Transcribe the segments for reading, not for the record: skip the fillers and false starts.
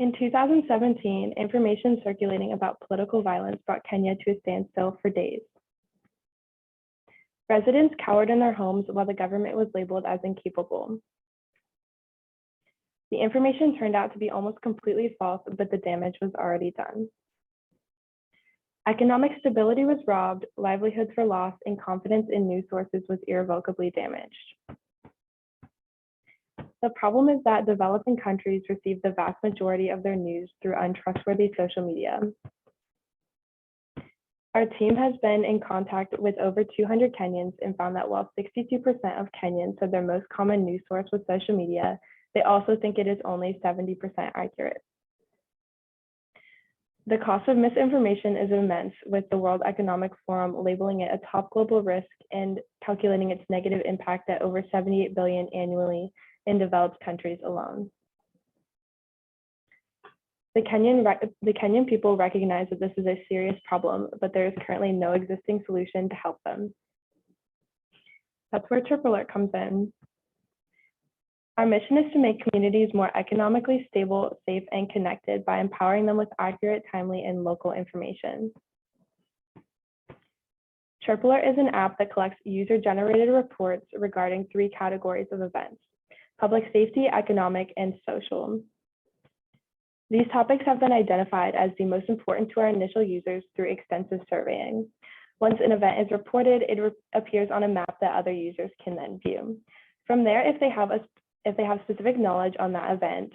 In 2017, information circulating about political violence brought Kenya to a standstill for days. Residents cowered in their homes while the government was labeled as incapable. The information turned out to be almost completely false, but the damage was already done. Economic stability was robbed, livelihoods were lost, and confidence in news sources was irrevocably damaged. The problem is that developing countries receive the vast majority of their news through untrustworthy social media. Our team has been in contact with over 200 Kenyans and found that while 62% of Kenyans said their most common news source was social media, they also think it is only 70% accurate. The cost of misinformation is immense, with the World Economic Forum labeling it a top global risk and calculating its negative impact at over 78 billion annually in developed countries alone. The Kenyan people recognize that this is a serious problem, but there is currently no existing solution to help them. That's where Chirp Alert comes in. Our mission is to make communities more economically stable, safe, and connected by empowering them with accurate, timely, and local information. Chirp Alert is an app that collects user-generated reports regarding 3 categories of events: public safety, economic, and social. These topics have been identified as the most important to our initial users through extensive surveying. Once an event is reported, it appears on a map that other users can then view. From there, if they have specific knowledge on that event,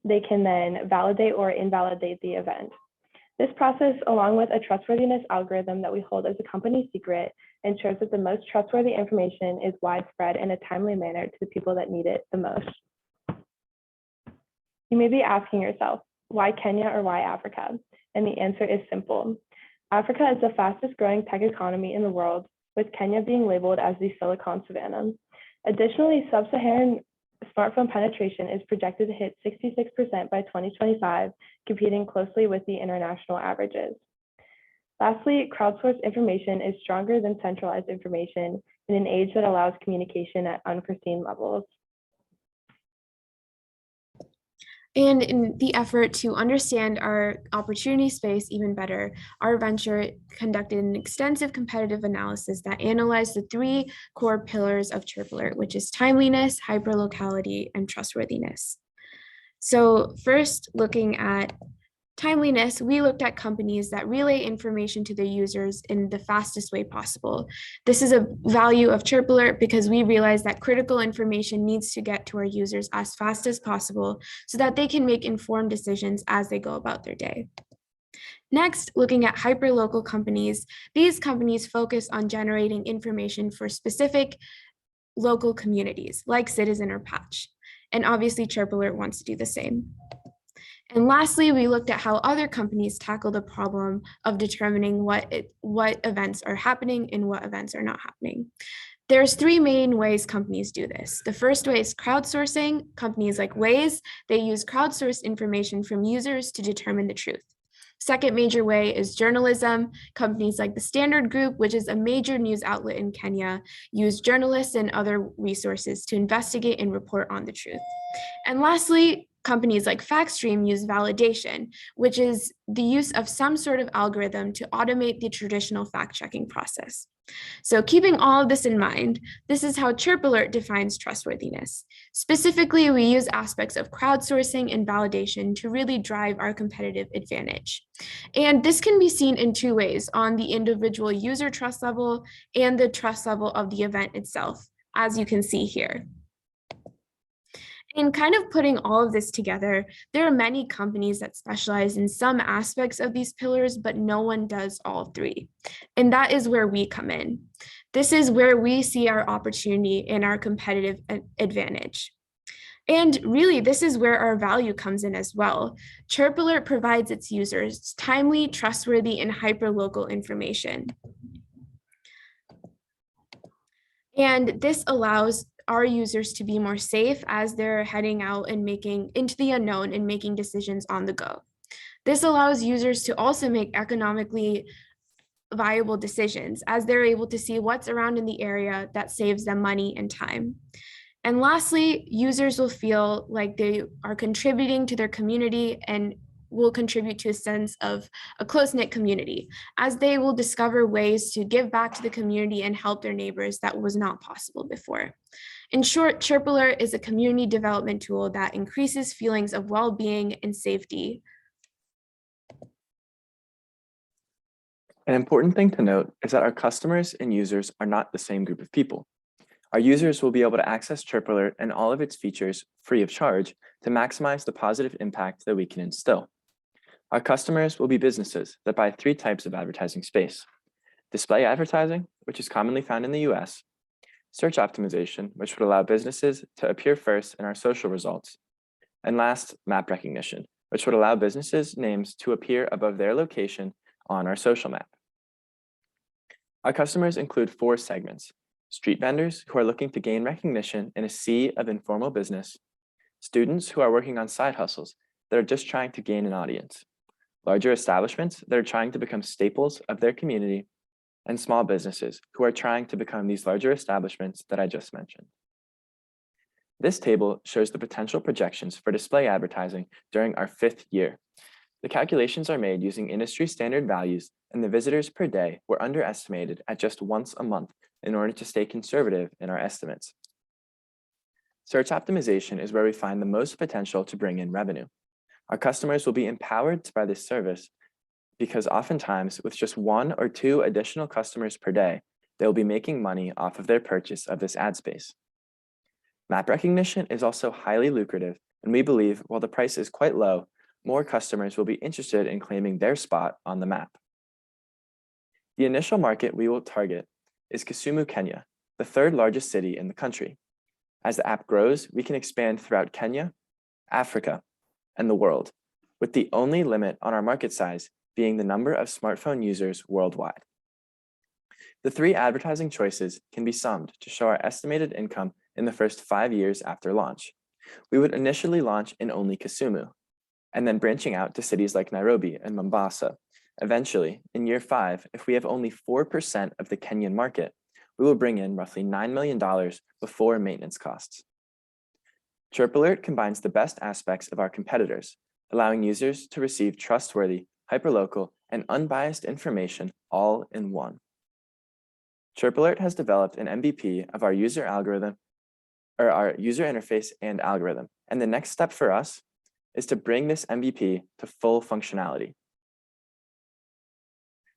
they can then validate or invalidate the event. This process, along with a trustworthiness algorithm that we hold as a company secret, ensures that the most trustworthy information is widespread in a timely manner to the people that need it the most. You may be asking yourself, why Kenya or why Africa? And the answer is simple. Africa is the fastest growing tech economy in the world, with Kenya being labeled as the Silicon Savannah. Additionally, sub-Saharan smartphone penetration is projected to hit 66% by 2025, competing closely with the international averages. Lastly, crowdsourced information is stronger than centralized information in an age that allows communication at unforeseen levels. And in the effort to understand our opportunity space even better, our venture conducted an extensive competitive analysis that analyzed the 3 core pillars of Chirp Alert, which is timeliness, hyperlocality, and trustworthiness. So first, looking at timeliness, we looked at companies that relay information to their users in the fastest way possible. This is a value of Chirp Alert because we realize that critical information needs to get to our users as fast as possible so that they can make informed decisions as they go about their day. Next, looking at hyperlocal companies, these companies focus on generating information for specific local communities like Citizen or Patch. And obviously Chirp Alert wants to do the same. And lastly, we looked at how other companies tackle the problem of determining what events are happening and what events are not happening. There's 3 main ways companies do this. The first way is crowdsourcing. Companies like Waze, they use crowdsourced information from users to determine the truth. Second major way is journalism. Companies like the Standard Group, which is a major news outlet in Kenya, use journalists and other resources to investigate and report on the truth. And lastly, companies like FactStream use validation, which is the use of some sort of algorithm to automate the traditional fact-checking process. So keeping all of this in mind, this is how Chirp Alert defines trustworthiness. Specifically, we use aspects of crowdsourcing and validation to really drive our competitive advantage. And this can be seen in 2 ways, on the individual user trust level and the trust level of the event itself, as you can see here. In kind of putting all of this together, there are many companies that specialize in some aspects of these pillars, but no one does all 3. And that is where we come in. This is where we see our opportunity and our competitive advantage. And really, this is where our value comes in as well. Chirp Alert provides its users timely, trustworthy, and hyperlocal information. And this allows our users to be more safe as they're heading out and making into the unknown and making decisions on the go. This allows users to also make economically viable decisions as they're able to see what's around in the area that saves them money and time. And lastly, users will feel like they are contributing to their community and will contribute to a sense of a close-knit community, as they will discover ways to give back to the community and help their neighbors that was not possible before. In short, Chirp Alert is a community development tool that increases feelings of well-being and safety. An important thing to note is that our customers and users are not the same group of people. Our users will be able to access Chirp Alert and all of its features free of charge to maximize the positive impact that we can instill. Our customers will be businesses that buy 3 types of advertising space: display advertising, which is commonly found in the US, search optimization, which would allow businesses to appear first in our social results, and last, map recognition, which would allow businesses' names to appear above their location on our social map. Our customers include 4 segments: street vendors who are looking to gain recognition in a sea of informal business, students who are working on side hustles that are just trying to gain an audience, larger establishments that are trying to become staples of their community, and small businesses who are trying to become these larger establishments that I just mentioned. This table shows the potential projections for display advertising during our 5th year. The calculations are made using industry standard values, and the visitors per day were underestimated at just once a month in order to stay conservative in our estimates. Search optimization is where we find the most potential to bring in revenue. Our customers will be empowered to buy this service because oftentimes with just 1 or 2 additional customers per day, they'll be making money off of their purchase of this ad space. Map recognition is also highly lucrative, and we believe while the price is quite low, more customers will be interested in claiming their spot on the map. The initial market we will target is Kisumu, Kenya, the 3rd largest city in the country. As the app grows, we can expand throughout Kenya, Africa, and the world, with the only limit on our market size being the number of smartphone users worldwide. The 3 advertising choices can be summed to show our estimated income in the first 5 years after launch. We would initially launch in only Kisumu, and then branching out to cities like Nairobi and Mombasa. Eventually, in year 5, if we have only 4% of the Kenyan market, we will bring in roughly $9 million before maintenance costs. Chirp Alert combines the best aspects of our competitors, allowing users to receive trustworthy, hyperlocal, and unbiased information all in one. Chirp Alert has developed an MVP of our user algorithm, or our user interface and algorithm, and the next step for us is to bring this MVP to full functionality.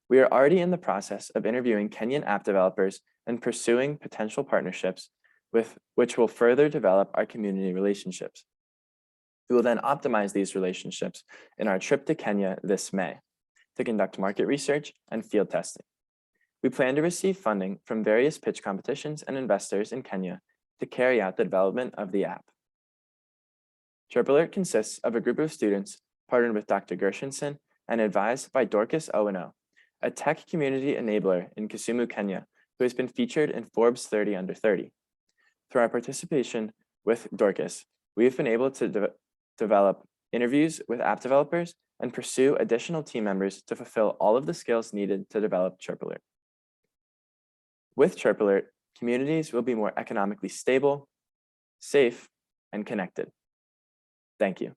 We are already in the process of interviewing Kenyan app developers and pursuing potential partnerships with which will further develop our community relationships. We will then optimize these relationships in our trip to Kenya this May to conduct market research and field testing. We plan to receive funding from various pitch competitions and investors in Kenya to carry out the development of the app. Chirp Alert consists of a group of students partnered with Dr. Gershenson and advised by Dorcas O&O, a tech community enabler in Kisumu, Kenya, who has been featured in Forbes 30 Under 30. Through our participation with Dorcas, we have been able to develop interviews with app developers and pursue additional team members to fulfill all of the skills needed to develop Chirp Alert. With Chirp Alert, communities will be more economically stable, safe, and connected. Thank you.